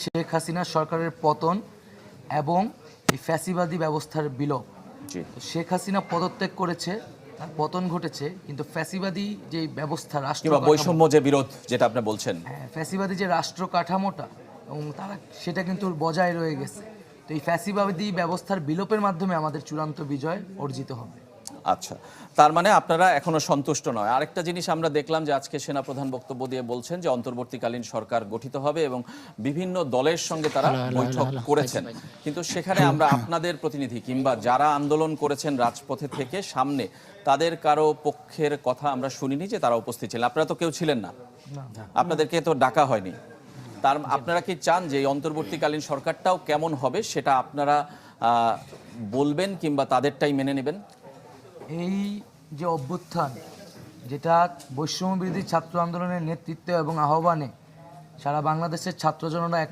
শেখ হাসিনা সরকারের পতন এবং এই ফ্যাসিবাদী ব্যবস্থার বিলোপ। জি। শেখ হাসিনা পদত্যাগ করেছে, তার পতন ঘটেছে, কিন্তু ফ্যাসিবাদী যে ব্যবস্থা রাষ্ট্র কিংবা বৈষম্য যে বিরোধ যেটা আপনি বলছেন, ফ্যাসিবাদী যে রাষ্ট্র কাঠামোটা এবং তারা সেটা কিন্তু বজায় রয়ে গেছে। তো এই ফ্যাসিবাদী ব্যবস্থার বিলোপের মাধ্যমে আমাদের চূড়ান্ত বিজয় অর্জিত হবে। আচ্ছা, তার মানে আপনারা এখনো সন্তুষ্ট নয়। আরেকটা জিনিস আমরা দেখলাম যে আজকে সেনাপ্রধান বক্তব্য দিয়ে বলছেন যে অন্তর্বর্তীকালীন সরকার গঠিত হবে এবং বিভিন্ন দলের সঙ্গে তারা বৈঠক করেছেন, কিন্তু সেখানে আমরা আপনাদের প্রতিনিধি কিংবা যারা আন্দোলন করেছেন রাজপথে থেকে সামনে তাদের কারো পক্ষের কথা আমরা শুনিনি যে তারা উপস্থিত ছিলেন। আপনারা তো কেউ ছিলেন না, আপনাদেরকে তো ডাকা হয়নি। আপনারা কি চান যে এই অন্তর্বর্তীকালীন সরকারটাও কেমন হবে সেটা আপনারা বলবেন কিংবা তাদেরটাই মেনে নেবেন? এই যে অভ্যুত্থান, যেটা বৈষম্য বিরোধী ছাত্র আন্দোলনের নেতৃত্বে এবং আহ্বানে সারা বাংলাদেশের ছাত্র জনতা